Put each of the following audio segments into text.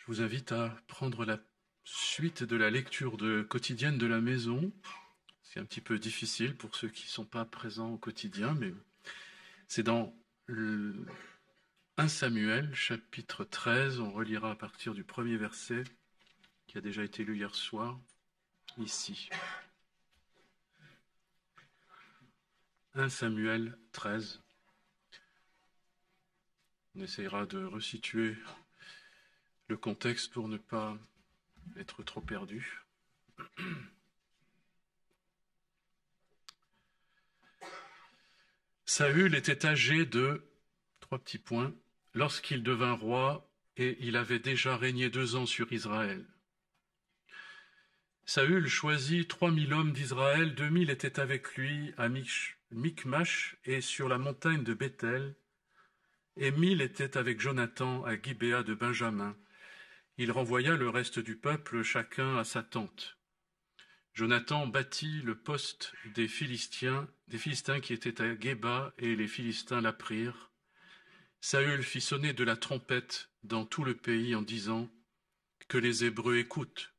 Je vous invite à prendre la suite de la lecture quotidienne de la maison. C'est un petit peu difficile pour ceux qui ne sont pas présents au quotidien, mais c'est dans 1 Samuel, chapitre 13. On relira à partir du premier verset qui a déjà été lu hier soir, ici. 1 Samuel 13. On essayera de resituer le contexte pour ne pas être trop perdu. Saül était âgé de 3 petits points lorsqu'il devint roi, et il avait déjà régné 2 ans sur Israël. Saül choisit 3000 hommes d'Israël, 2000 étaient avec lui à Michmash et sur la montagne de Béthel, et 1000 étaient avec Jonathan à Gibéa de Benjamin. Il renvoya le reste du peuple, chacun à sa tente. Jonathan bâtit le poste des Philistins qui étaient à Géba, et les Philistins l'apprirent. Saül fit sonner de la trompette dans tout le pays en disant « Que les Hébreux écoutent ».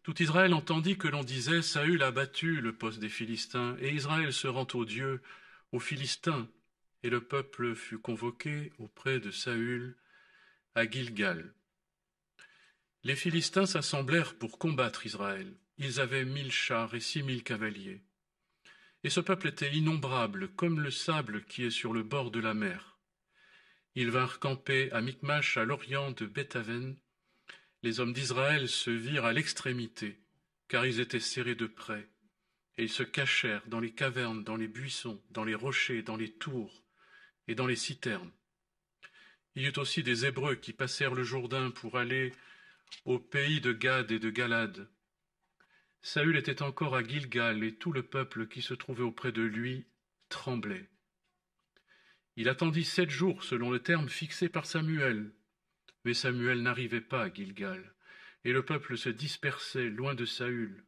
Tout Israël entendit que l'on disait « Saül a battu le poste des Philistins, et Israël se rend au Dieu, aux Philistins ». Et le peuple fut convoqué auprès de Saül à Gilgal. Les Philistins s'assemblèrent pour combattre Israël. Ils avaient 1000 chars et 6000 cavaliers. Et ce peuple était innombrable, comme le sable qui est sur le bord de la mer. Ils vinrent camper à Michmash, à l'orient de Bethaven. Les hommes d'Israël se virent à l'extrémité, car ils étaient serrés de près. Et ils se cachèrent dans les cavernes, dans les buissons, dans les rochers, dans les tours et dans les citernes. Il y eut aussi des Hébreux qui passèrent le Jourdain pour aller au pays de Gad et de Galad. Saül était encore à Gilgal, et tout le peuple qui se trouvait auprès de lui tremblait. Il attendit 7 jours selon le terme fixé par Samuel. Mais Samuel n'arrivait pas à Gilgal, et le peuple se dispersait loin de Saül.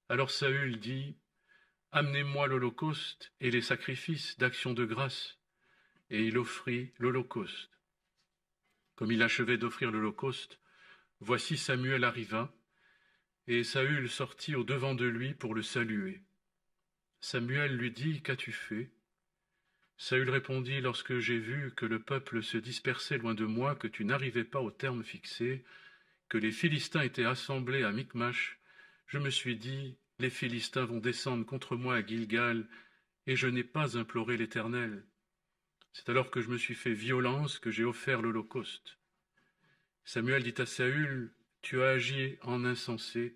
Alors Saül dit « Amenez-moi l'holocauste et les sacrifices d'action de grâce. » Et il offrit l'holocauste. Comme il achevait d'offrir l'holocauste, voici Samuel arriva, et Saül sortit au-devant de lui pour le saluer. Samuel lui dit « Qu'as-tu fait » Saül répondit « Lorsque j'ai vu que le peuple se dispersait loin de moi, que tu n'arrivais pas au terme fixé, que les Philistins étaient assemblés à Michmash, je me suis dit « Les Philistins vont descendre contre moi à Gilgal, et je n'ai pas imploré l'Éternel. » C'est alors que je me suis fait violence que j'ai offert l'holocauste. Samuel dit à Saül, « Tu as agi en insensé.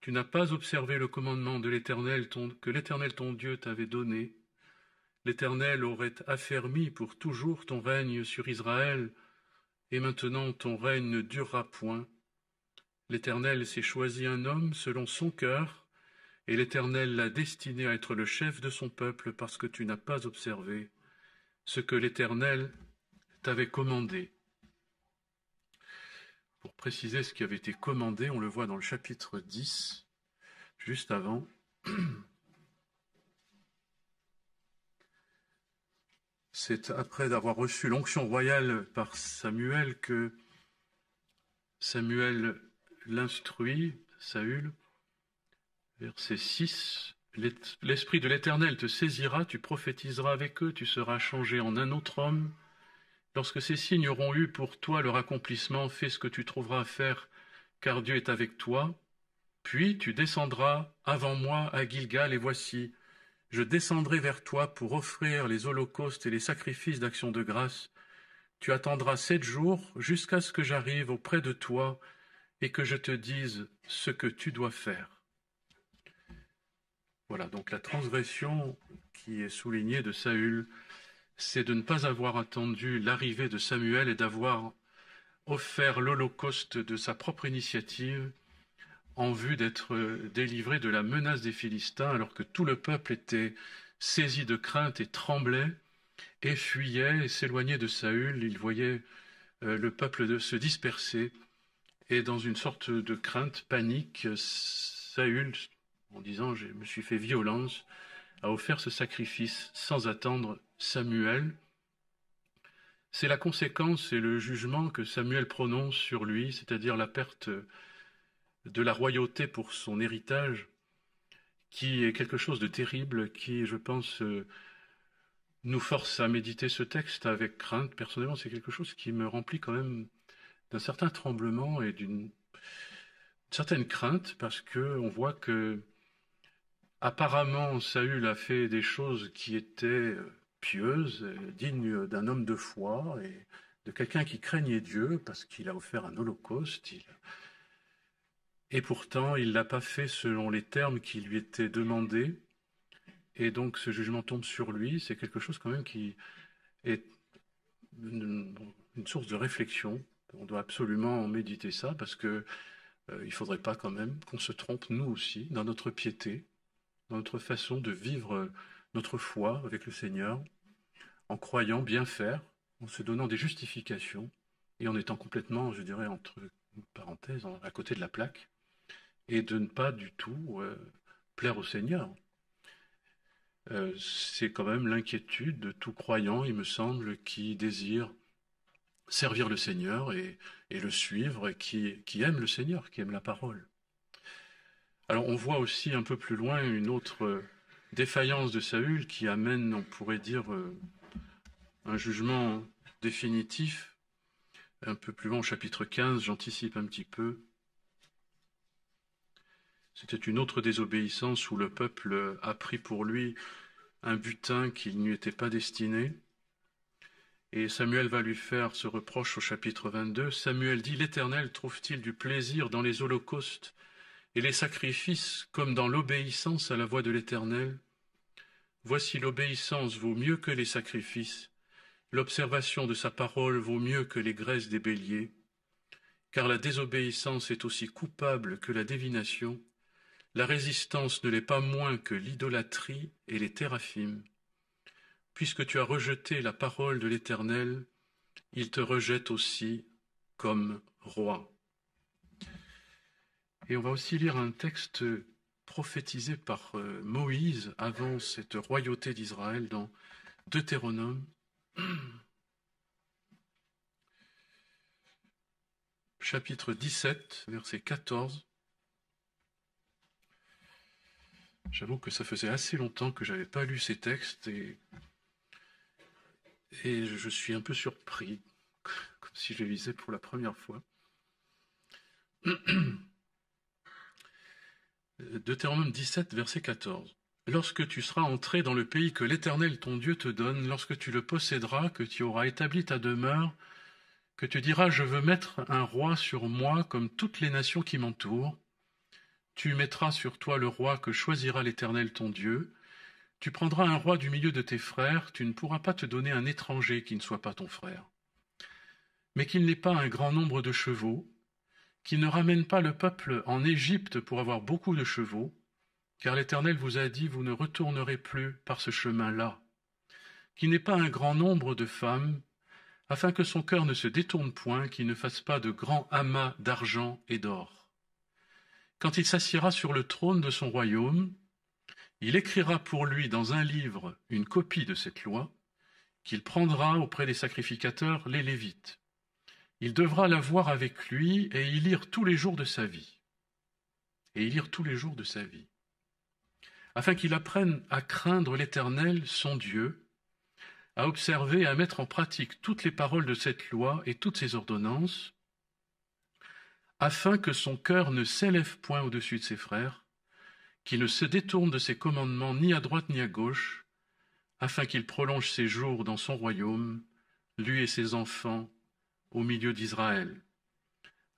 Tu n'as pas observé le commandement de l'Éternel que l'Éternel ton Dieu t'avait donné. L'Éternel aurait affermi pour toujours ton règne sur Israël, et maintenant ton règne ne durera point. L'Éternel s'est choisi un homme selon son cœur, et l'Éternel l'a destiné à être le chef de son peuple parce que tu n'as pas observé ce que l'Éternel t'avait commandé. » Pour préciser ce qui avait été commandé, on le voit dans le chapitre 10, juste avant. C'est après avoir reçu l'onction royale par Samuel que Samuel l'instruit, Saül, verset 6. « L'Esprit de l'Éternel te saisira, tu prophétiseras avec eux, tu seras changé en un autre homme. Lorsque ces signes auront eu pour toi leur accomplissement, fais ce que tu trouveras à faire, car Dieu est avec toi. Puis tu descendras avant moi à Gilgal, et voici, je descendrai vers toi pour offrir les holocaustes et les sacrifices d'action de grâce. Tu attendras 7 jours jusqu'à ce que j'arrive auprès de toi et que je te dise ce que tu dois faire. » Voilà, donc la transgression qui est soulignée de Saül, c'est de ne pas avoir attendu l'arrivée de Samuel et d'avoir offert l'holocauste de sa propre initiative en vue d'être délivré de la menace des Philistins, alors que tout le peuple était saisi de crainte et tremblait et fuyait et s'éloignait de Saül. Il voyait le peuple se disperser, et dans une sorte de crainte, panique, Saül, en disant « Je me suis fait violence », a offert ce sacrifice sans attendre Samuel. C'est la conséquence et le jugement que Samuel prononce sur lui, c'est-à-dire la perte de la royauté pour son héritage, qui est quelque chose de terrible, qui, je pense, nous force à méditer ce texte avec crainte. Personnellement, c'est quelque chose qui me remplit quand même d'un certain tremblement et d'une certaine crainte, parce que on voit que apparemment Saül a fait des choses qui étaient pieuses, dignes d'un homme de foi et de quelqu'un qui craignait Dieu, parce qu'il a offert un holocauste. Et pourtant, il ne l'a pas fait selon les termes qui lui étaient demandés. Et donc, ce jugement tombe sur lui. C'est quelque chose quand même qui est une source de réflexion. On doit absolument méditer ça parce que il ne faudrait pas quand même qu'on se trompe, nous aussi, dans notre piété, dans notre façon de vivre notre foi avec le Seigneur, en croyant bien faire, en se donnant des justifications et en étant complètement, je dirais, entre parenthèses, à côté de la plaque, et de ne pas du tout plaire au Seigneur. C'est quand même l'inquiétude de tout croyant, il me semble, qui désire servir le Seigneur et le suivre, et qui aime le Seigneur, qui aime la parole. Alors on voit aussi un peu plus loin une autre défaillance de Saül qui amène, on pourrait dire, un jugement définitif. Un peu plus loin au chapitre 15, j'anticipe un petit peu. C'était une autre désobéissance où le peuple a pris pour lui un butin qui ne lui était pas destiné. Et Samuel va lui faire ce reproche au chapitre 22. Samuel dit, « L'Éternel trouve-t-il du plaisir dans les holocaustes et les sacrifices comme dans l'obéissance à la voix de l'Éternel? Voici l'obéissance vaut mieux que les sacrifices, l'observation de sa parole vaut mieux que les graisses des béliers, car la désobéissance est aussi coupable que la divination, la résistance ne l'est pas moins que l'idolâtrie et les téraphimes. Puisque tu as rejeté la parole de l'Éternel, il te rejette aussi comme roi. » Et on va aussi lire un texte prophétisé par Moïse avant cette royauté d'Israël dans Deutéronome, chapitre 17, verset 14. J'avoue que ça faisait assez longtemps que je n'avais pas lu ces textes et je suis un peu surpris, comme si je les lisais pour la première fois. Deutéronome 17, verset 14. « Lorsque tu seras entré dans le pays que l'Éternel ton Dieu te donne, lorsque tu le posséderas, que tu auras établi ta demeure, que tu diras « Je veux mettre un roi sur moi comme toutes les nations qui m'entourent », tu mettras sur toi le roi que choisira l'Éternel ton Dieu. Tu prendras un roi du milieu de tes frères, tu ne pourras pas te donner un étranger qui ne soit pas ton frère. Mais qu'il n'ait pas un grand nombre de chevaux, qu'il ne ramène pas le peuple en Égypte pour avoir beaucoup de chevaux, car l'Éternel vous a dit, vous ne retournerez plus par ce chemin-là. Qu'il n'ait pas un grand nombre de femmes, afin que son cœur ne se détourne point, qu'il ne fasse pas de grands amas d'argent et d'or. Quand il s'assiera sur le trône de son royaume, il écrira pour lui dans un livre une copie de cette loi, qu'il prendra auprès des sacrificateurs, les Lévites. Il devra la voir avec lui et y lire tous les jours de sa vie. Afin qu'il apprenne à craindre l'Éternel, son Dieu, à observer et à mettre en pratique toutes les paroles de cette loi et toutes ses ordonnances, afin que son cœur ne s'élève point au-dessus de ses frères, qu'il ne se détourne de ses commandements ni à droite ni à gauche, afin qu'il prolonge ses jours dans son royaume, lui et ses enfants, au milieu d'Israël,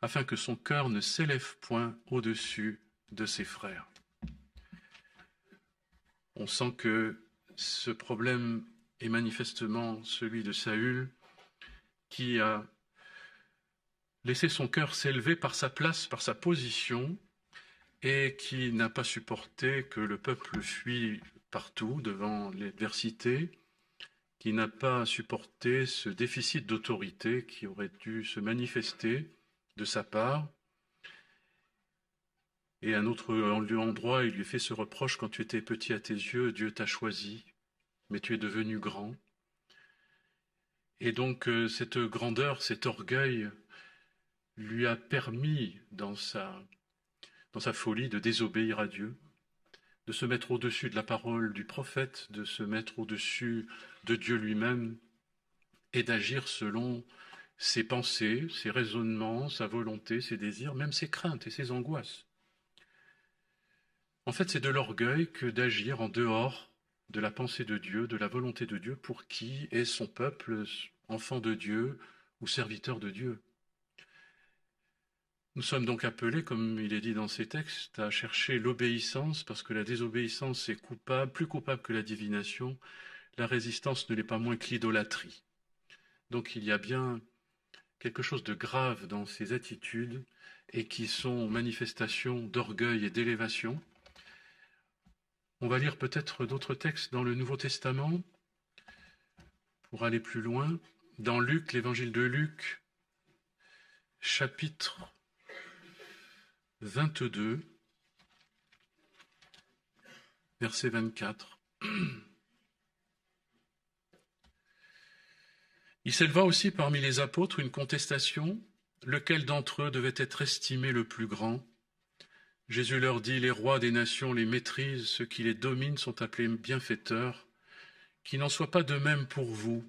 afin que son cœur ne s'élève point au-dessus de ses frères. On sent que ce problème est manifestement celui de Saül, qui a laissé son cœur s'élever par sa place, par sa position, et qui n'a pas supporté que le peuple fuit partout devant l'adversité, qui n'a pas supporté ce déficit d'autorité qui aurait dû se manifester de sa part. Et à un autre endroit, il lui fait ce reproche, quand tu étais petit à tes yeux, Dieu t'a choisi, mais tu es devenu grand. Et donc cette grandeur, cet orgueil lui a permis dans sa folie de désobéir à Dieu, de se mettre au-dessus de la parole du prophète, de se mettre au-dessus de Dieu lui-même et d'agir selon ses pensées, ses raisonnements, sa volonté, ses désirs, même ses craintes et ses angoisses. En fait, c'est de l'orgueil que d'agir en dehors de la pensée de Dieu, de la volonté de Dieu, pour qui est son peuple, enfant de Dieu ou serviteur de Dieu. Nous sommes donc appelés, comme il est dit dans ces textes, à chercher l'obéissance, parce que la désobéissance est coupable, plus coupable que la divination. La résistance ne l'est pas moins que l'idolâtrie. Donc il y a bien quelque chose de grave dans ces attitudes et qui sont manifestations d'orgueil et d'élévation. On va lire peut-être d'autres textes dans le Nouveau Testament pour aller plus loin. Dans Luc, l'évangile de Luc, chapitre 22, verset 24. Il s'éleva aussi parmi les apôtres une contestation, lequel d'entre eux devait être estimé le plus grand. Jésus leur dit, les rois des nations les maîtrisent, ceux qui les dominent sont appelés bienfaiteurs, qu'il n'en soit pas de même pour vous,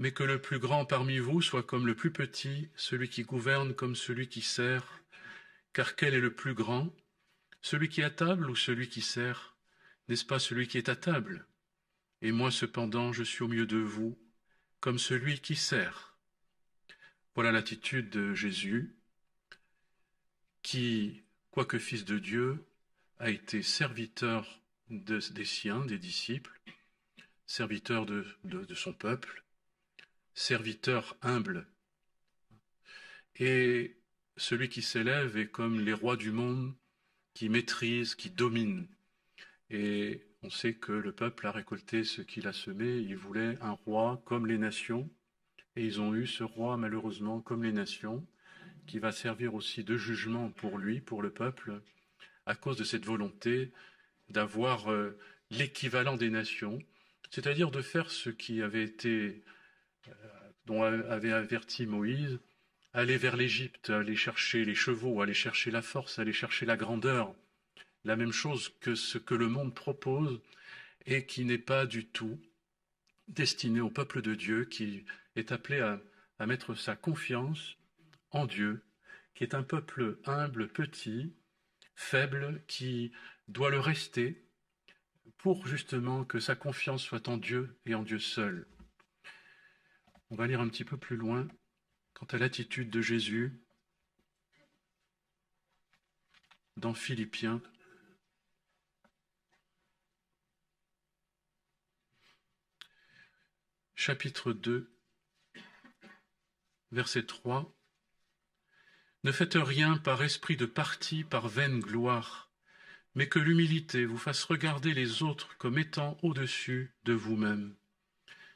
mais que le plus grand parmi vous soit comme le plus petit, celui qui gouverne comme celui qui sert, car quel est le plus grand, celui qui est à table ou celui qui sert? N'est-ce pas celui qui est à table? Et moi cependant, je suis au milieu de vous, comme celui qui sert. Voilà l'attitude de Jésus, qui, quoique fils de Dieu, a été serviteur des siens, des disciples, serviteur de son peuple, serviteur humble. Et celui qui s'élève est comme les rois du monde, qui maîtrise, qui domine. Et on sait que le peuple a récolté ce qu'il a semé. Il voulait un roi comme les nations. Et ils ont eu ce roi, malheureusement, comme les nations, qui va servir aussi de jugement pour lui, pour le peuple, à cause de cette volonté d'avoir l'équivalent des nations, c'est-à-dire de faire ce qui avait été, dont avait averti Moïse, aller vers l'Égypte, aller chercher les chevaux, aller chercher la force, aller chercher la grandeur, la même chose que ce que le monde propose et qui n'est pas du tout destiné au peuple de Dieu, qui est appelé à mettre sa confiance en Dieu, qui est un peuple humble, petit, faible, qui doit le rester pour justement que sa confiance soit en Dieu et en Dieu seul. On va lire un petit peu plus loin quant à l'attitude de Jésus dans Philippiens. Chapitre 2, verset 3. Ne faites rien par esprit de parti, par vaine gloire, mais que l'humilité vous fasse regarder les autres comme étant au-dessus de vous-même.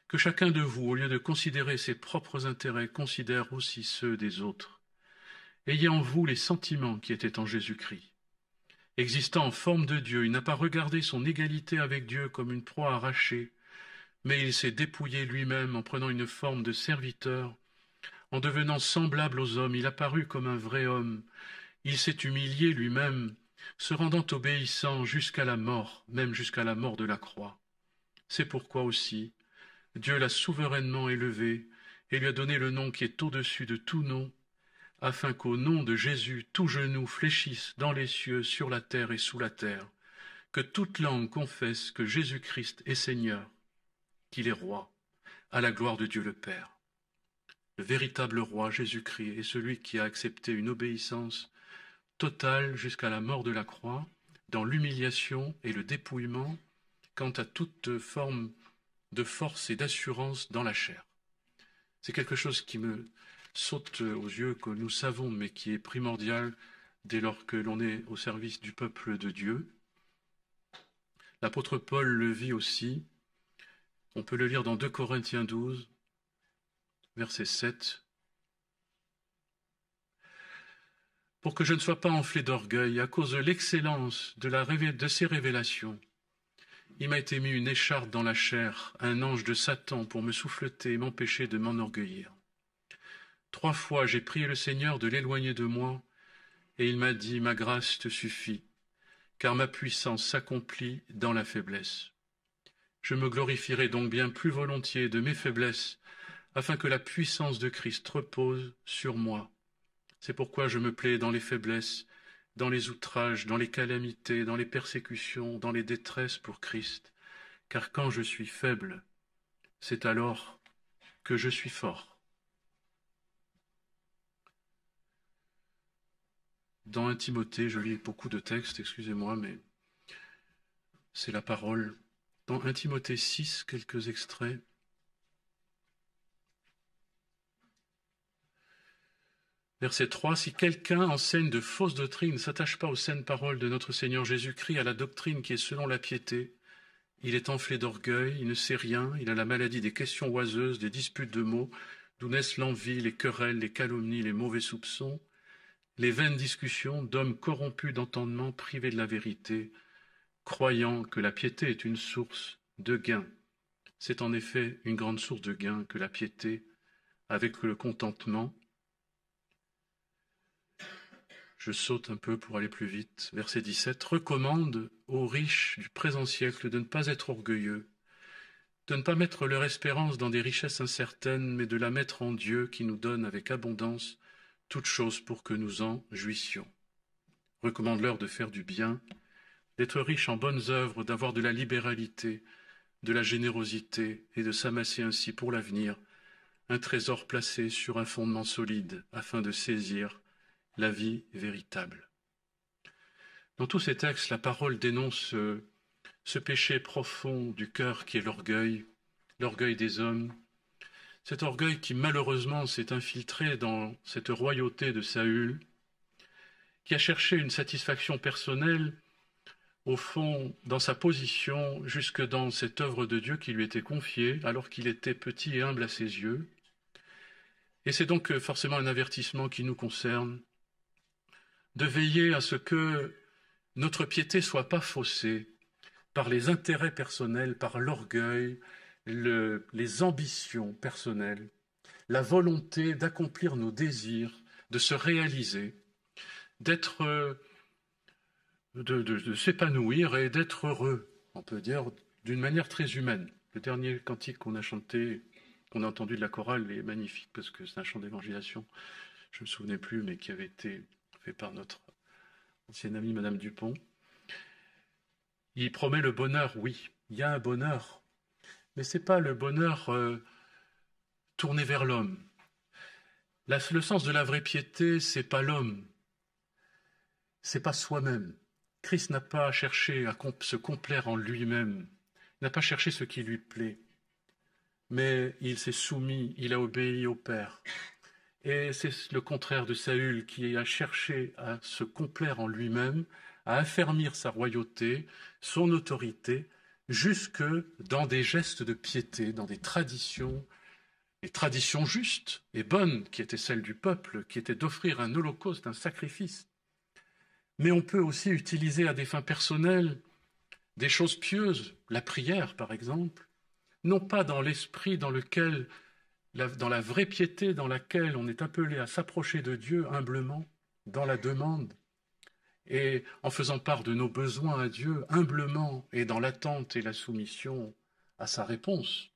Que chacun de vous, au lieu de considérer ses propres intérêts, considère aussi ceux des autres. Ayez en vous les sentiments qui étaient en Jésus-Christ. Existant en forme de Dieu, il n'a pas regardé son égalité avec Dieu comme une proie arrachée, mais il s'est dépouillé lui-même en prenant une forme de serviteur. En devenant semblable aux hommes, il apparut comme un vrai homme. Il s'est humilié lui-même, se rendant obéissant jusqu'à la mort, même jusqu'à la mort de la croix. C'est pourquoi aussi Dieu l'a souverainement élevé et lui a donné le nom qui est au-dessus de tout nom, afin qu'au nom de Jésus tout genou fléchisse dans les cieux, sur la terre et sous la terre, que toute langue confesse que Jésus-Christ est Seigneur, qu'il est roi, à la gloire de Dieu le Père. Le véritable roi, Jésus-Christ, est celui qui a accepté une obéissance totale jusqu'à la mort de la croix, dans l'humiliation et le dépouillement, quant à toute forme de force et d'assurance dans la chair. C'est quelque chose qui me saute aux yeux, que nous savons, mais qui est primordial dès lors que l'on est au service du peuple de Dieu. L'apôtre Paul le vit aussi. On peut le lire dans 2 Corinthiens 12, verset 7. Pour que je ne sois pas enflé d'orgueil à cause de l'excellence de ces révélations, Il m'a été mis une écharpe dans la chair, un ange de Satan pour me souffleter et m'empêcher de m'enorgueillir. 3 fois j'ai prié le Seigneur de l'éloigner de moi, et il m'a dit, ma grâce te suffit, car ma puissance s'accomplit dans la faiblesse. Je me glorifierai donc bien plus volontiers de mes faiblesses, afin que la puissance de Christ repose sur moi. C'est pourquoi je me plais dans les faiblesses, dans les outrages, dans les calamités, dans les persécutions, dans les détresses pour Christ, car quand je suis faible, c'est alors que je suis fort. Dans 1 Timothée, je lis beaucoup de textes, excusez-moi, mais c'est la parole. Dans 1 Timothée 6, quelques extraits. Verset 3, « Si quelqu'un enseigne de fausses doctrines, ne s'attache pas aux saines paroles de notre Seigneur Jésus-Christ, à la doctrine qui est selon la piété, il est enflé d'orgueil, il ne sait rien, il a la maladie des questions oiseuses, des disputes de mots, d'où naissent l'envie, les querelles, les calomnies, les mauvais soupçons, les vaines discussions d'hommes corrompus d'entendement, privés de la vérité, croyant que la piété est une source de gain. C'est en effet une grande source de gain que la piété, avec le contentement. » Je saute un peu pour aller plus vite. Verset 17. « Recommande aux riches du présent siècle de ne pas être orgueilleux, de ne pas mettre leur espérance dans des richesses incertaines, mais de la mettre en Dieu qui nous donne avec abondance toutes choses pour que nous en jouissions. Recommande-leur de faire du bien, d'être riches en bonnes œuvres, d'avoir de la libéralité, de la générosité et de s'amasser ainsi pour l'avenir un trésor placé sur un fondement solide afin de saisir la vie véritable. » Dans tous ces textes, la parole dénonce ce péché profond du cœur qui est l'orgueil des hommes, cet orgueil qui malheureusement s'est infiltré dans cette royauté de Saül, qui a cherché une satisfaction personnelle, au fond, dans sa position, jusque dans cette œuvre de Dieu qui lui était confiée, alors qu'il était petit et humble à ses yeux. Et c'est donc forcément un avertissement qui nous concerne, de veiller à ce que notre piété ne soit pas faussée par les intérêts personnels, par l'orgueil, les ambitions personnelles, la volonté d'accomplir nos désirs, de se réaliser, d'être, de s'épanouir et d'être heureux, on peut dire, d'une manière très humaine. Le dernier cantique qu'on a chanté, qu'on a entendu de la chorale, est magnifique parce que c'est un chant d'évangélisation, je ne me souvenais plus, mais qui avait été fait par notre ancienne amie Madame Dupont. Il promet le bonheur, oui, il y a un bonheur, mais ce n'est pas le bonheur tourné vers l'homme. Le sens de la vraie piété, ce n'est pas l'homme, ce n'est pas soi-même. Christ n'a pas cherché à se complaire en lui-même, il n'a pas cherché ce qui lui plaît, mais il s'est soumis, il a obéi au Père. Et c'est le contraire de Saül qui a cherché à se complaire en lui-même, à affermir sa royauté, son autorité, jusque dans des gestes de piété, dans des traditions justes et bonnes qui étaient celles du peuple, qui étaient d'offrir un holocauste, un sacrifice. Mais on peut aussi utiliser à des fins personnelles des choses pieuses, la prière par exemple, non pas dans l'esprit dans lequel dans la vraie piété dans laquelle on est appelé à s'approcher de Dieu humblement, dans la demande, et en faisant part de nos besoins à Dieu humblement et dans l'attente et la soumission à sa réponse,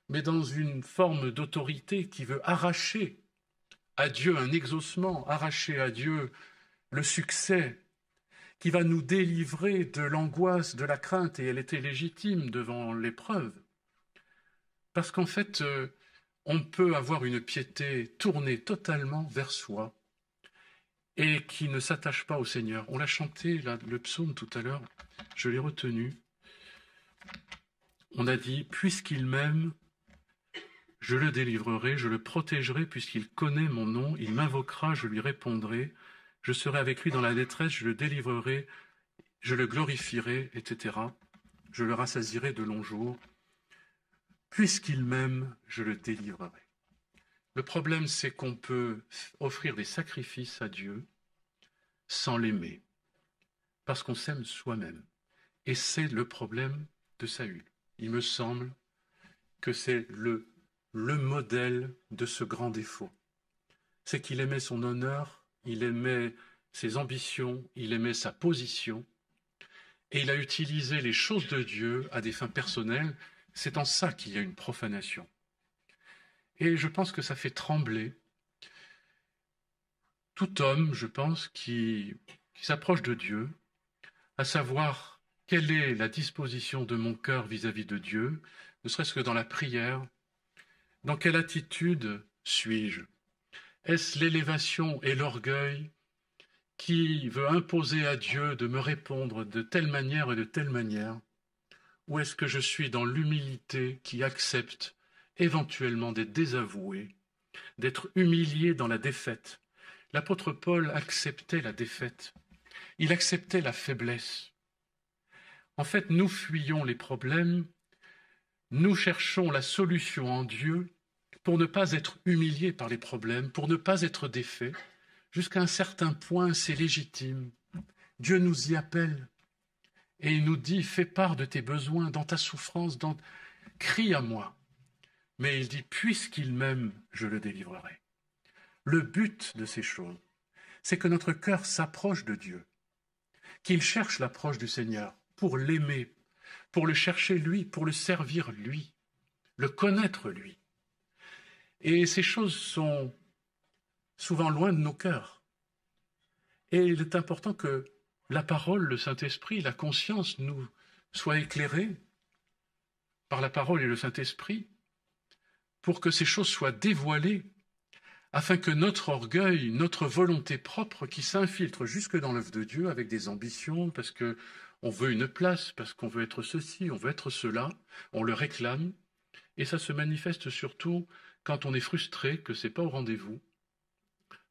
mais dans une forme d'autorité qui veut arracher à Dieu un exaucement, arracher à Dieu le succès, qui va nous délivrer de l'angoisse, de la crainte, et elle était légitime devant l'épreuve. Parce qu'en fait, on peut avoir une piété tournée totalement vers soi et qui ne s'attache pas au Seigneur. On l'a chanté, le psaume tout à l'heure, je l'ai retenu. On a dit « Puisqu'il m'aime, je le délivrerai, je le protégerai, puisqu'il connaît mon nom, il m'invoquera, je lui répondrai, je serai avec lui dans la détresse, je le délivrerai, je le glorifierai, etc. Je le rassasierai de longs jours. Puisqu'il m'aime, je le délivrerai. » Le problème, c'est qu'on peut offrir des sacrifices à Dieu sans l'aimer, parce qu'on s'aime soi-même. Et c'est le problème de Saül. Il me semble que c'est le modèle de ce grand défaut. C'est qu'il aimait son honneur, il aimait ses ambitions, il aimait sa position, et il a utilisé les choses de Dieu à des fins personnelles. C'est en ça qu'il y a une profanation. Et je pense que ça fait trembler tout homme, je pense, qui s'approche de Dieu, à savoir quelle est la disposition de mon cœur vis-à-vis de Dieu, ne serait-ce que dans la prière. Dans quelle attitude suis-je? Est-ce l'élévation et l'orgueil qui veut imposer à Dieu de me répondre de telle manière et de telle manière? Ou est-ce que je suis dans l'humilité qui accepte éventuellement d'être désavoué, d'être humilié dans la défaite? L'apôtre Paul acceptait la défaite, il acceptait la faiblesse. En fait, nous fuyons les problèmes, nous cherchons la solution en Dieu pour ne pas être humiliés par les problèmes, pour ne pas être défaits. Jusqu'à un certain point, c'est légitime. Dieu nous y appelle et il nous dit, fais part de tes besoins, dans ta souffrance, crie à moi. Mais il dit, puisqu'il m'aime, je le délivrerai. Le but de ces choses, c'est que notre cœur s'approche de Dieu, qu'il cherche l'approche du Seigneur pour l'aimer, pour le chercher lui, pour le servir lui, le connaître lui. Et ces choses sont souvent loin de nos cœurs. Et il est important que la parole, le Saint-Esprit, la conscience nous soient éclairées par la parole et le Saint-Esprit pour que ces choses soient dévoilées afin que notre orgueil, notre volonté propre qui s'infiltre jusque dans l'œuvre de Dieu avec des ambitions, parce qu'on veut une place, parce qu'on veut être ceci, on veut être cela, on le réclame, et ça se manifeste surtout quand on est frustré, que ce n'est pas au rendez-vous,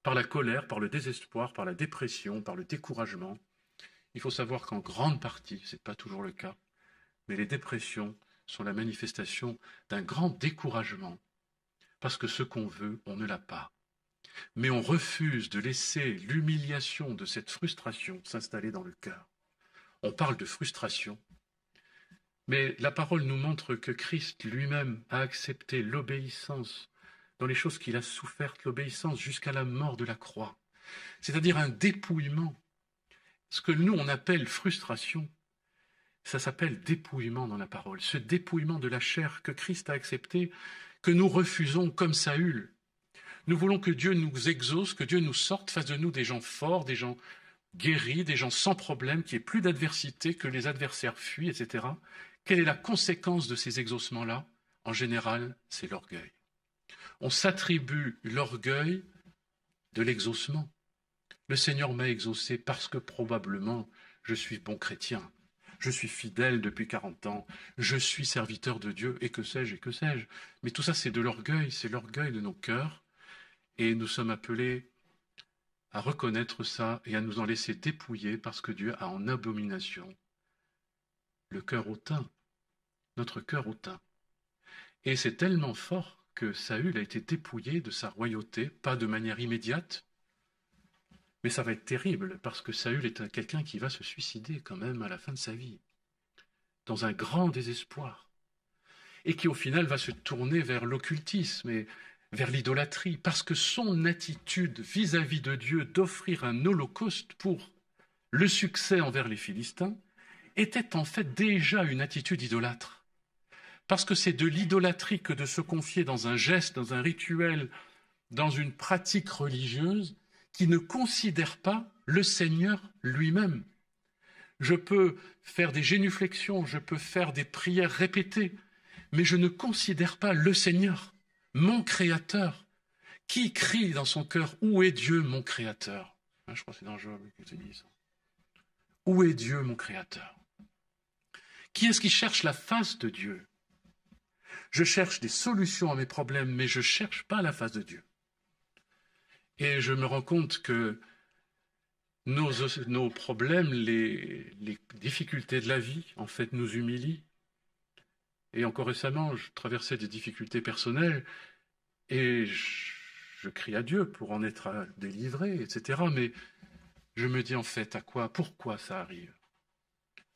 par la colère, par le désespoir, par la dépression, par le découragement. Il faut savoir qu'en grande partie, ce n'est pas toujours le cas, mais les dépressions sont la manifestation d'un grand découragement, parce que ce qu'on veut, on ne l'a pas. Mais on refuse de laisser l'humiliation de cette frustration s'installer dans le cœur. On parle de frustration, mais la parole nous montre que Christ lui-même a accepté l'obéissance dans les choses qu'il a souffertes, l'obéissance jusqu'à la mort de la croix, c'est-à-dire un dépouillement. Ce que nous, on appelle frustration, ça s'appelle dépouillement dans la parole, ce dépouillement de la chair que Christ a accepté, que nous refusons comme Saül. Nous voulons que Dieu nous exauce, que Dieu nous sorte, fasse de nous des gens forts, des gens guéris, des gens sans problème, qu'il n'y ait plus d'adversité, que les adversaires fuient, etc. Quelle est la conséquence de ces exaucements-là? En général, c'est l'orgueil. On s'attribue l'orgueil de l'exaucement. Le Seigneur m'a exaucé parce que probablement je suis bon chrétien. Je suis fidèle depuis 40 ans, je suis serviteur de Dieu, et que sais-je, et que sais-je. Mais tout ça, c'est de l'orgueil, c'est l'orgueil de nos cœurs, et nous sommes appelés à reconnaître ça et à nous en laisser dépouiller parce que Dieu a en abomination le cœur hautain, notre cœur hautain. Et c'est tellement fort que Saül a été dépouillé de sa royauté, pas de manière immédiate, mais ça va être terrible, parce que Saül est quelqu'un qui va se suicider quand même à la fin de sa vie, dans un grand désespoir, et qui au final va se tourner vers l'occultisme et vers l'idolâtrie, parce que son attitude vis-à-vis de Dieu d'offrir un holocauste pour le succès envers les Philistins était en fait déjà une attitude idolâtre. Parce que c'est de l'idolâtrie que de se confier dans un geste, dans un rituel, dans une pratique religieuse qui ne considère pas le Seigneur lui-même. Je peux faire des génuflexions, je peux faire des prières répétées, mais je ne considère pas le Seigneur, mon Créateur, qui crie dans son cœur « Où est Dieu, mon Créateur ?» Je crois que c'est dans Job que tu dis ça. « Où est Dieu, mon Créateur ?» Qui est-ce qui cherche la face de Dieu? Je cherche des solutions à mes problèmes, mais je ne cherche pas la face de Dieu. Et je me rends compte que nos problèmes, les difficultés de la vie, en fait, nous humilient. Et encore récemment, je traversais des difficultés personnelles et je crie à Dieu pour en être délivré, etc. Mais je me dis en fait, pourquoi ça arrive?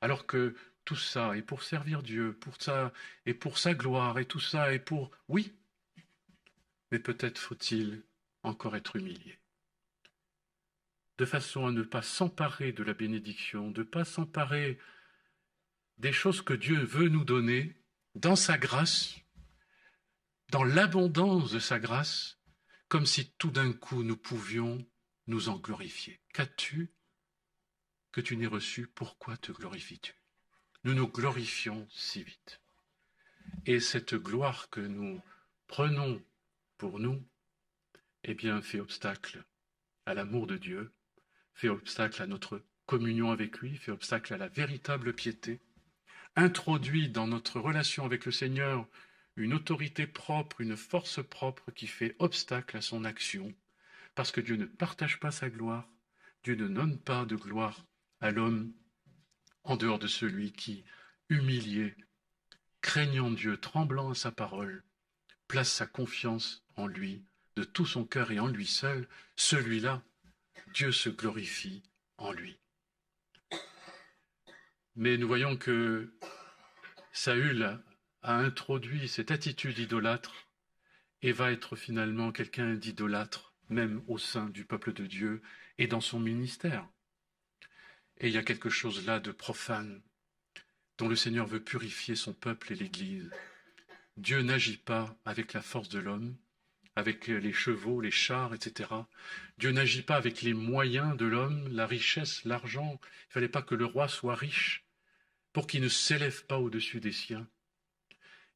Alors que tout ça est pour servir Dieu, pour ça et pour sa gloire, et tout ça est pour... Oui, mais peut-être faut-il encore être humilié, de façon à ne pas s'emparer de la bénédiction, de ne pas s'emparer des choses que Dieu veut nous donner dans sa grâce, dans l'abondance de sa grâce, comme si tout d'un coup nous pouvions nous en glorifier. Qu'as-tu que tu n'aies reçu? Pourquoi te glorifies-tu? Nous nous glorifions si vite. Et cette gloire que nous prenons pour nous, eh bien, fait obstacle à l'amour de Dieu, fait obstacle à notre communion avec lui, fait obstacle à la véritable piété, introduit dans notre relation avec le Seigneur une autorité propre, une force propre qui fait obstacle à son action, parce que Dieu ne partage pas sa gloire, Dieu ne donne pas de gloire à l'homme en dehors de celui qui, humilié, craignant Dieu, tremblant à sa parole, place sa confiance en lui de tout son cœur et en lui seul. Celui-là, Dieu se glorifie en lui. Mais nous voyons que Saül a introduit cette attitude idolâtre et va être finalement quelqu'un d'idolâtre, même au sein du peuple de Dieu et dans son ministère. Et il y a quelque chose là de profane, dont le Seigneur veut purifier son peuple et l'Église. Dieu n'agit pas avec la force de l'homme, avec les chevaux, les chars, etc. Dieu n'agit pas avec les moyens de l'homme, la richesse, l'argent. Il ne fallait pas que le roi soit riche pour qu'il ne s'élève pas au-dessus des siens.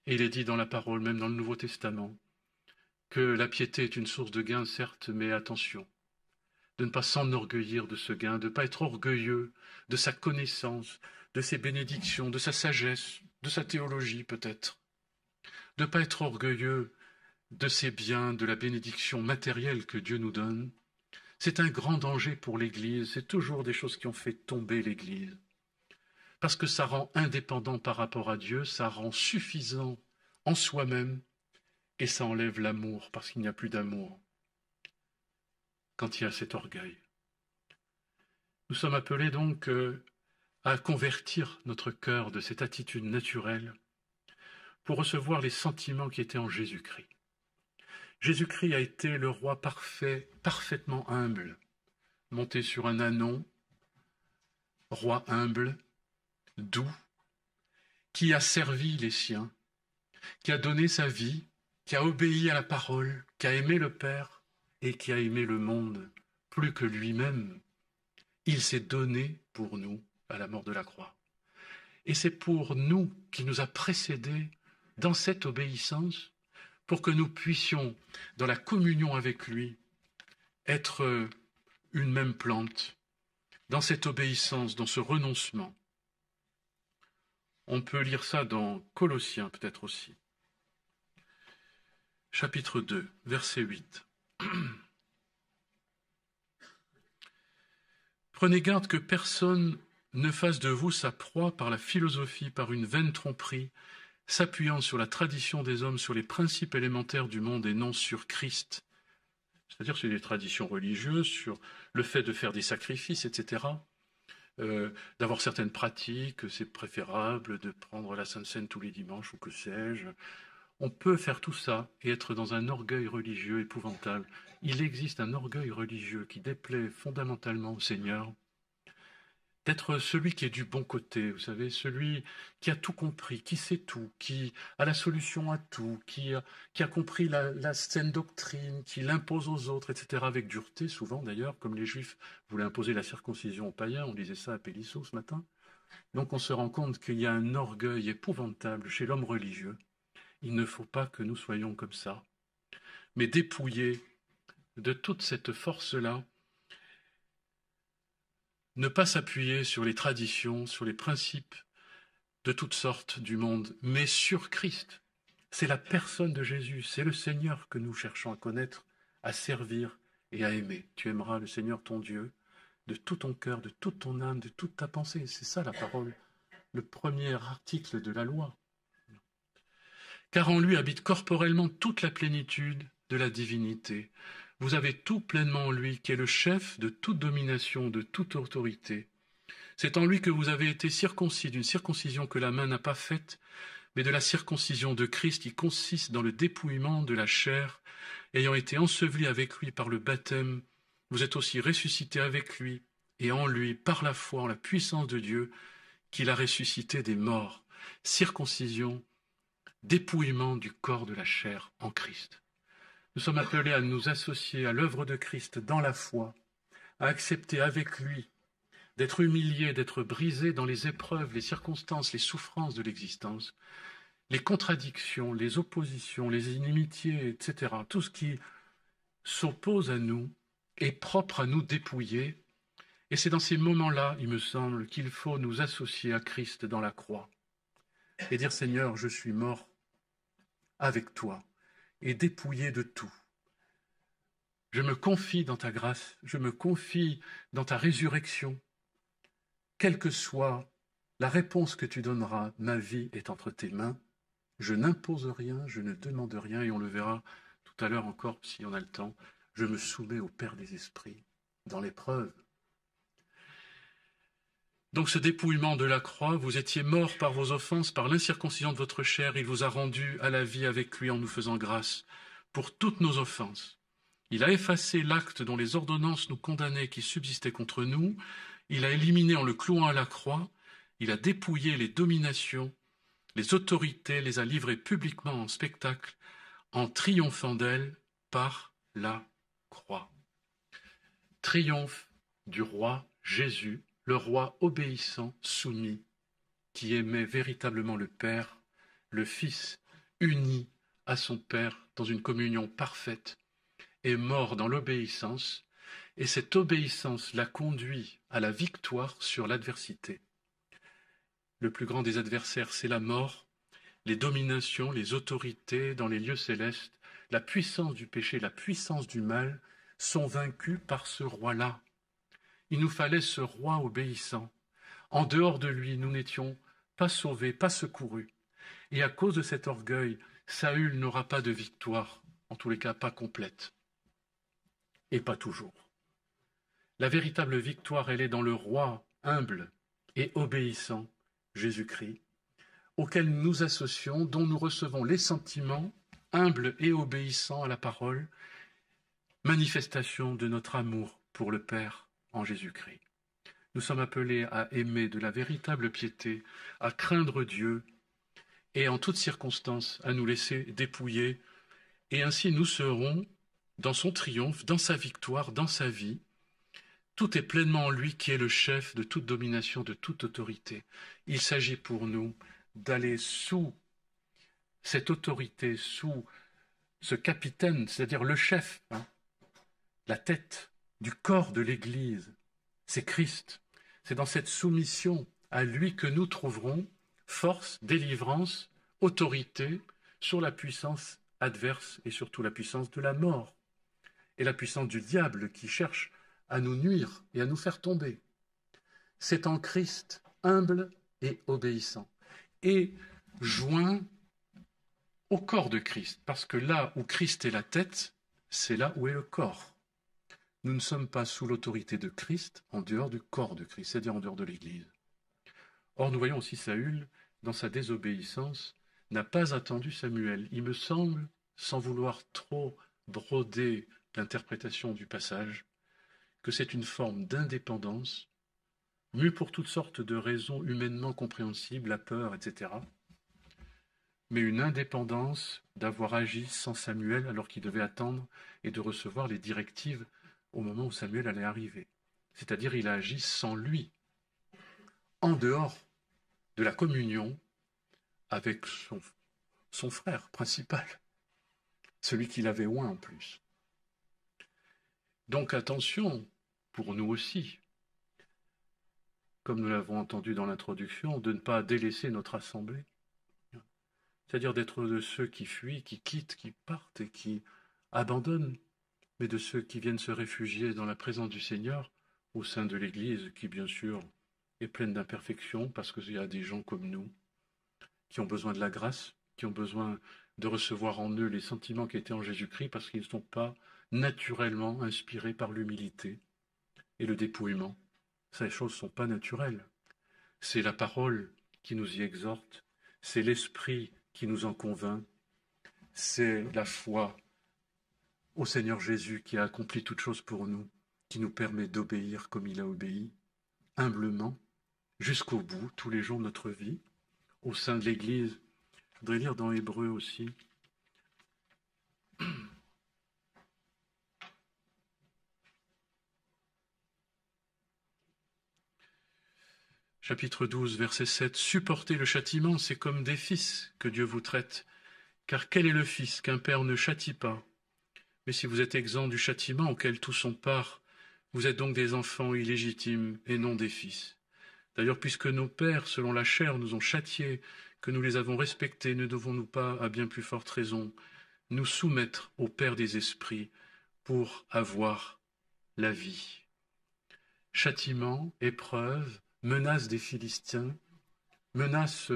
Et il est dit dans la parole, même dans le Nouveau Testament, que la piété est une source de gain, certes, mais attention, de ne pas s'enorgueillir de ce gain, de ne pas être orgueilleux de sa connaissance, de ses bénédictions, de sa sagesse, de sa théologie peut-être, de ne pas être orgueilleux de ses biens, de la bénédiction matérielle que Dieu nous donne. C'est un grand danger pour l'Église, c'est toujours des choses qui ont fait tomber l'Église. Parce que ça rend indépendant par rapport à Dieu, ça rend suffisant en soi-même, et ça enlève l'amour, parce qu'il n'y a plus d'amour quand il y a cet orgueil. Nous sommes appelés donc à convertir notre cœur de cette attitude naturelle pour recevoir les sentiments qui étaient en Jésus-Christ. Jésus-Christ a été le roi parfait, parfaitement humble, monté sur un ânon, roi humble, doux, qui a servi les siens, qui a donné sa vie, qui a obéi à la parole, qui a aimé le Père et qui a aimé le monde plus que lui-même. Il s'est donné pour nous à la mort de la croix. Et c'est pour nous qu'il nous a précédés dans cette obéissance, pour que nous puissions, dans la communion avec lui, être une même plante, dans cette obéissance, dans ce renoncement. On peut lire ça dans Colossiens peut-être aussi. Chapitre 2, verset 8. Prenez garde que personne ne fasse de vous sa proie par la philosophie, par une vaine tromperie, s'appuyant sur la tradition des hommes, sur les principes élémentaires du monde et non sur Christ. C'est-à-dire sur les traditions religieuses, sur le fait de faire des sacrifices, etc. D'avoir certaines pratiques, c'est préférable de prendre la Sainte Seine tous les dimanches ou que sais-je. On peut faire tout ça et être dans un orgueil religieux épouvantable. Il existe un orgueil religieux qui déplaît fondamentalement au Seigneur, d'être celui qui est du bon côté, vous savez, celui qui a tout compris, qui sait tout, qui a la solution à tout, qui a compris la saine doctrine, qui l'impose aux autres, etc., avec dureté, souvent d'ailleurs, comme les Juifs voulaient imposer la circoncision aux païens, on lisait ça à Pélissot ce matin. Donc on se rend compte qu'il y a un orgueil épouvantable chez l'homme religieux. Il ne faut pas que nous soyons comme ça, mais dépouillés de toute cette force-là, ne pas s'appuyer sur les traditions, sur les principes de toutes sortes du monde, mais sur Christ. C'est la personne de Jésus, c'est le Seigneur que nous cherchons à connaître, à servir et à aimer. Tu aimeras le Seigneur ton Dieu de tout ton cœur, de toute ton âme, de toute ta pensée. C'est ça la parole, le premier article de la loi. Car en lui habite corporellement toute la plénitude de la divinité. Vous avez tout pleinement en lui, qui est le chef de toute domination, de toute autorité. C'est en lui que vous avez été circoncis d'une circoncision que la main n'a pas faite, mais de la circoncision de Christ qui consiste dans le dépouillement de la chair, ayant été ensevelis avec lui par le baptême, vous êtes aussi ressuscités avec lui, et en lui, par la foi, en la puissance de Dieu, qu'il a ressuscité des morts. Circoncision, dépouillement du corps de la chair en Christ. Nous sommes appelés à nous associer à l'œuvre de Christ dans la foi, à accepter avec lui d'être humiliés, d'être brisés dans les épreuves, les circonstances, les souffrances de l'existence, les contradictions, les oppositions, les inimitiés, etc. Tout ce qui s'oppose à nous est propre à nous dépouiller. Et c'est dans ces moments-là, il me semble, qu'il faut nous associer à Christ dans la croix et dire « Seigneur, je suis mort avec toi et dépouillé de tout. Je me confie dans ta grâce, je me confie dans ta résurrection. Quelle que soit la réponse que tu donneras, ma vie est entre tes mains. Je n'impose rien, je ne demande rien, et on le verra tout à l'heure encore si on a le temps. Je me soumets au Père des esprits dans l'épreuve. » Donc ce dépouillement de la croix, vous étiez morts par vos offenses, par l'incirconcision de votre chair, il vous a rendus à la vie avec lui en nous faisant grâce pour toutes nos offenses. Il a effacé l'acte dont les ordonnances nous condamnaient qui subsistaient contre nous, il a éliminé en le clouant à la croix, il a dépouillé les dominations, les autorités, les a livrées publiquement en spectacle, en triomphant d'elles par la croix. Triomphe du roi Jésus, le roi obéissant, soumis, qui aimait véritablement le Père, le Fils uni à son Père dans une communion parfaite, est mort dans l'obéissance, et cette obéissance l'a conduit à la victoire sur l'adversité. Le plus grand des adversaires, c'est la mort, les dominations, les autorités dans les lieux célestes, la puissance du péché, la puissance du mal sont vaincues par ce roi-là. Il nous fallait ce roi obéissant. En dehors de lui, nous n'étions pas sauvés, pas secourus. Et à cause de cet orgueil, Saül n'aura pas de victoire, en tous les cas pas complète. Et pas toujours. La véritable victoire, elle est dans le roi humble et obéissant, Jésus-Christ, auquel nous nous associons, dont nous recevons les sentiments humbles et obéissants à la parole, manifestation de notre amour pour le Père en Jésus-Christ. Nous sommes appelés à aimer de la véritable piété, à craindre Dieu et en toutes circonstances à nous laisser dépouiller, et ainsi nous serons dans son triomphe, dans sa victoire, dans sa vie. Tout est pleinement en lui qui est le chef de toute domination, de toute autorité. Il s'agit pour nous d'aller sous cette autorité, sous ce capitaine, c'est-à-dire le chef, la tête du corps de l'Église, c'est Christ. C'est dans cette soumission à lui que nous trouverons force, délivrance, autorité sur la puissance adverse et surtout la puissance de la mort et la puissance du diable qui cherche à nous nuire et à nous faire tomber. C'est en Christ, humble et obéissant, et joint au corps de Christ, parce que là où Christ est la tête, c'est là où est le corps. Nous ne sommes pas sous l'autorité de Christ en dehors du corps de Christ, c'est-à-dire en dehors de l'Église. Or, nous voyons aussi Saül, dans sa désobéissance, n'a pas attendu Samuel. Il me semble, sans vouloir trop broder l'interprétation du passage, que c'est une forme d'indépendance, mue pour toutes sortes de raisons humainement compréhensibles, la peur, etc., mais une indépendance d'avoir agi sans Samuel alors qu'il devait attendre et de recevoir les directives au moment où Samuel allait arriver. C'est-à-dire il a agi sans lui, en dehors de la communion avec son frère principal, celui qu'il avait oint en plus. Donc attention, pour nous aussi, comme nous l'avons entendu dans l'introduction, de ne pas délaisser notre assemblée. C'est-à-dire d'être de ceux qui fuient, qui quittent, qui partent et qui abandonnent, mais de ceux qui viennent se réfugier dans la présence du Seigneur au sein de l'Église, qui bien sûr est pleine d'imperfections, parce qu'il y a des gens comme nous qui ont besoin de la grâce, qui ont besoin de recevoir en eux les sentiments qui étaient en Jésus-Christ, parce qu'ils ne sont pas naturellement inspirés par l'humilité et le dépouillement. Ces choses ne sont pas naturelles. C'est la parole qui nous y exhorte, c'est l'Esprit qui nous en convainc, c'est la foi au Seigneur Jésus qui a accompli toutes choses pour nous, qui nous permet d'obéir comme il a obéi, humblement, jusqu'au bout, tous les jours de notre vie, au sein de l'Église. Je voudrais lire dans Hébreux aussi. Chapitre 12, verset 7. Supportez le châtiment, c'est comme des fils que Dieu vous traite. Car quel est le fils qu'un père ne châtie pas? Mais si vous êtes exempt du châtiment auquel tous ont part, vous êtes donc des enfants illégitimes et non des fils. D'ailleurs, puisque nos pères, selon la chair, nous ont châtiés, que nous les avons respectés, ne devons-nous pas, à bien plus forte raison, nous soumettre au Père des esprits pour avoir la vie? Châtiment, épreuve, menace des Philistins, menace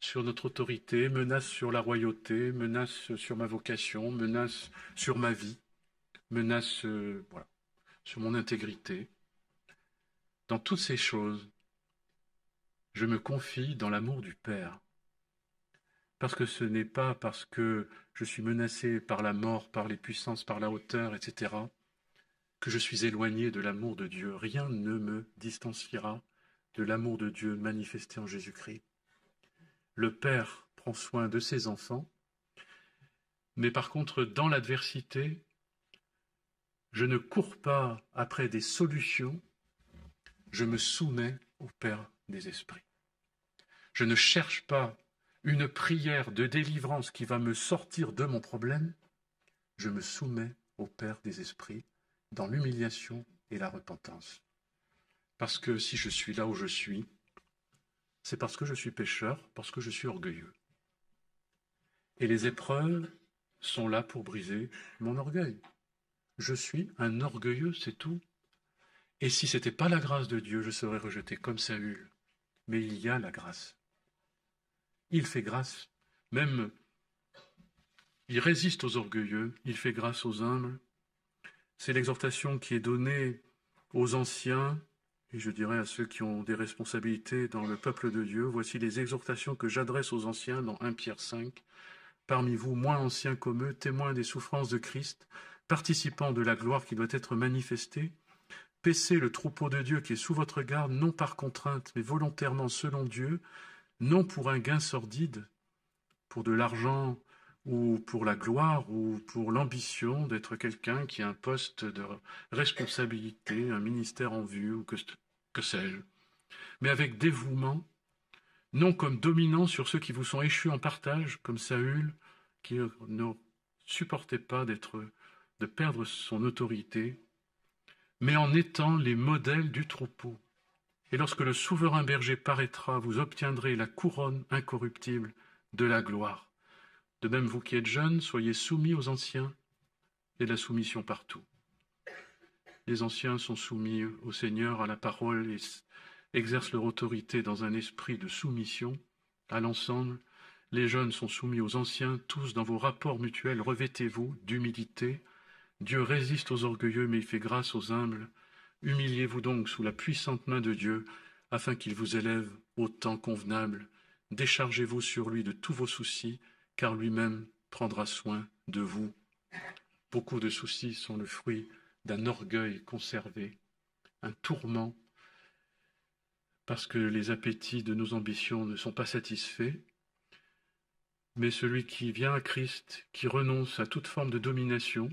sur notre autorité, menace sur la royauté, menace sur ma vocation, menace sur ma vie, menace sur mon intégrité. Dans toutes ces choses, je me confie dans l'amour du Père. Parce que ce n'est pas parce que je suis menacé par la mort, par les puissances, par la hauteur, etc., que je suis éloigné de l'amour de Dieu. Rien ne me distanciera de l'amour de Dieu manifesté en Jésus-Christ. Le Père prend soin de ses enfants, mais par contre, dans l'adversité, je ne cours pas après des solutions, je me soumets au Père des esprits. Je ne cherche pas une prière de délivrance qui va me sortir de mon problème, je me soumets au Père des esprits dans l'humiliation et la repentance. Parce que si je suis là où je suis, c'est parce que je suis pécheur, parce que je suis orgueilleux. Et les épreuves sont là pour briser mon orgueil. Je suis un orgueilleux, c'est tout. Et si ce n'était pas la grâce de Dieu, je serais rejeté comme Saül. Mais il y a la grâce. Il fait grâce. Même, il résiste aux orgueilleux, il fait grâce aux humbles. C'est l'exhortation qui est donnée aux anciens, et je dirais à ceux qui ont des responsabilités dans le peuple de Dieu. Voici les exhortations que j'adresse aux anciens dans 1 Pierre 5. Parmi vous, moins anciens comme eux, témoins des souffrances de Christ, participants de la gloire qui doit être manifestée, paissez le troupeau de Dieu qui est sous votre garde, non par contrainte, mais volontairement selon Dieu, non pour un gain sordide, pour de l'argent ou pour la gloire ou pour l'ambition d'être quelqu'un qui a un poste de responsabilité, un ministère en vue ou que sais-je, mais avec dévouement, non comme dominant sur ceux qui vous sont échus en partage, comme Saül, qui ne supportait pas de perdre son autorité, mais en étant les modèles du troupeau. Et lorsque le souverain berger paraîtra, vous obtiendrez la couronne incorruptible de la gloire. De même, vous qui êtes jeunes, soyez soumis aux anciens, et la soumission partout. Les anciens sont soumis au Seigneur, à la parole, et exercent leur autorité dans un esprit de soumission à l'ensemble. Les jeunes sont soumis aux anciens, tous dans vos rapports mutuels, revêtez-vous d'humilité. Dieu résiste aux orgueilleux, mais il fait grâce aux humbles. Humiliez-vous donc sous la puissante main de Dieu, afin qu'il vous élève au temps convenable. Déchargez-vous sur lui de tous vos soucis, car lui-même prendra soin de vous. Beaucoup de soucis sont le fruit d'un orgueil conservé, un tourment, parce que les appétits de nos ambitions ne sont pas satisfaits. Mais celui qui vient à Christ, qui renonce à toute forme de domination,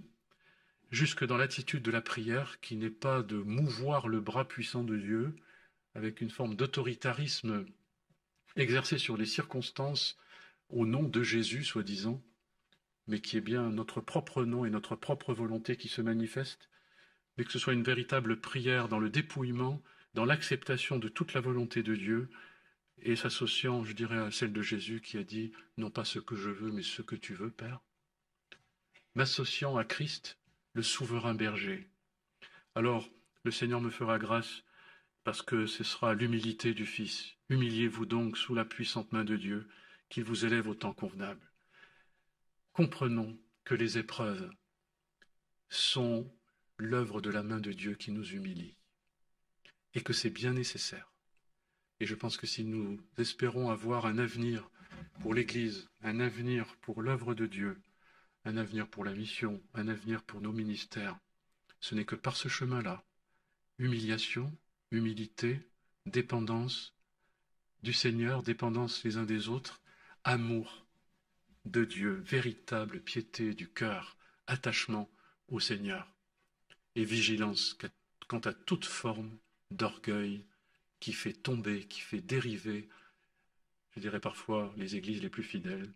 jusque dans l'attitude de la prière, qui n'est pas de mouvoir le bras puissant de Dieu, avec une forme d'autoritarisme exercé sur les circonstances au nom de Jésus, soi-disant, mais qui est bien notre propre nom et notre propre volonté qui se manifeste, mais que ce soit une véritable prière dans le dépouillement, dans l'acceptation de toute la volonté de Dieu, et s'associant, je dirais, à celle de Jésus qui a dit « Non pas ce que je veux, mais ce que tu veux, Père ». M'associant à Christ, le souverain berger. Alors, le Seigneur me fera grâce parce que ce sera l'humilité du Fils. Humiliez-vous donc sous la puissante main de Dieu, qu'il vous élève au temps convenable. Comprenons que les épreuves sont l'œuvre de la main de Dieu qui nous humilie. et que c'est bien nécessaire. Et je pense que si nous espérons avoir un avenir pour l'Église, un avenir pour l'œuvre de Dieu, un avenir pour la mission, un avenir pour nos ministères, ce n'est que par ce chemin-là, humiliation, humilité, dépendance du Seigneur, dépendance les uns des autres, amour de Dieu, véritable piété du cœur, attachement au Seigneur et vigilance quant à toute forme d'orgueil qui fait tomber, qui fait dériver, je dirais parfois, les églises les plus fidèles.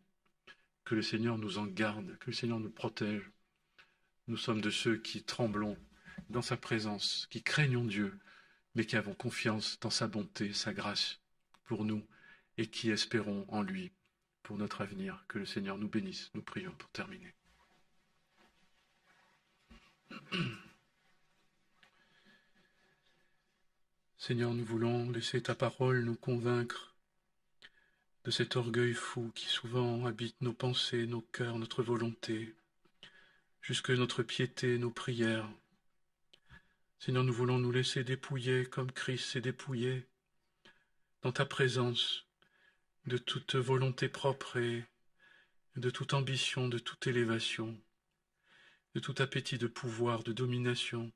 Que le Seigneur nous en garde, que le Seigneur nous protège. Nous sommes de ceux qui tremblons dans sa présence, qui craignons Dieu, mais qui avons confiance dans sa bonté, sa grâce pour nous, et qui espérons en lui pour notre avenir. Que le Seigneur nous bénisse. Nous prions pour terminer. Seigneur, nous voulons laisser ta parole nous convaincre de cet orgueil fou qui souvent habite nos pensées, nos cœurs, notre volonté, jusque notre piété, nos prières. Seigneur, nous voulons nous laisser dépouiller comme Christ s'est dépouillé dans ta présence de toute volonté propre et de toute ambition, de toute élévation, de tout appétit de pouvoir, de domination.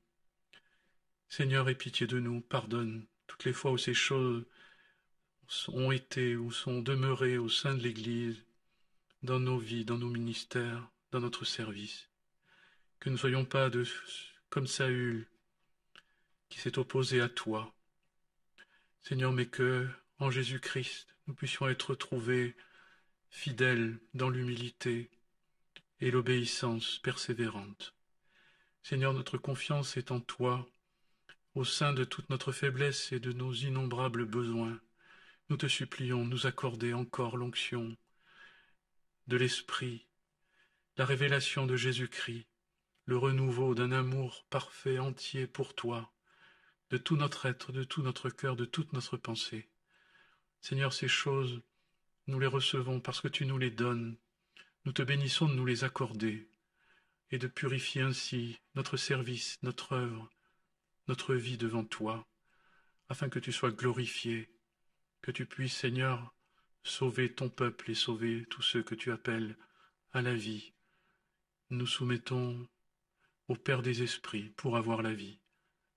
Seigneur, aie pitié de nous, pardonne toutes les fois où ces choses ont été ou sont demeurées au sein de l'Église, dans nos vies, dans nos ministères, dans notre service. Que nous ne soyons pas comme Saül, qui s'est opposé à toi, Seigneur, mais que, en Jésus-Christ, nous puissions être trouvés fidèles dans l'humilité et l'obéissance persévérante. Seigneur, notre confiance est en toi, au sein de toute notre faiblesse et de nos innombrables besoins. Nous te supplions de nous accorder encore l'onction de l'Esprit, la révélation de Jésus-Christ, le renouveau d'un amour parfait, entier pour toi, de tout notre être, de tout notre cœur, de toute notre pensée. Seigneur, ces choses, nous les recevons parce que tu nous les donnes. Nous te bénissons de nous les accorder et de purifier ainsi notre service, notre œuvre, notre vie devant toi, afin que tu sois glorifié, que tu puisses, Seigneur, sauver ton peuple et sauver tous ceux que tu appelles à la vie. Nous soumettons au Père des esprits pour avoir la vie.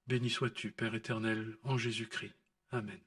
Béni sois-tu, Père éternel, en Jésus-Christ. Amen.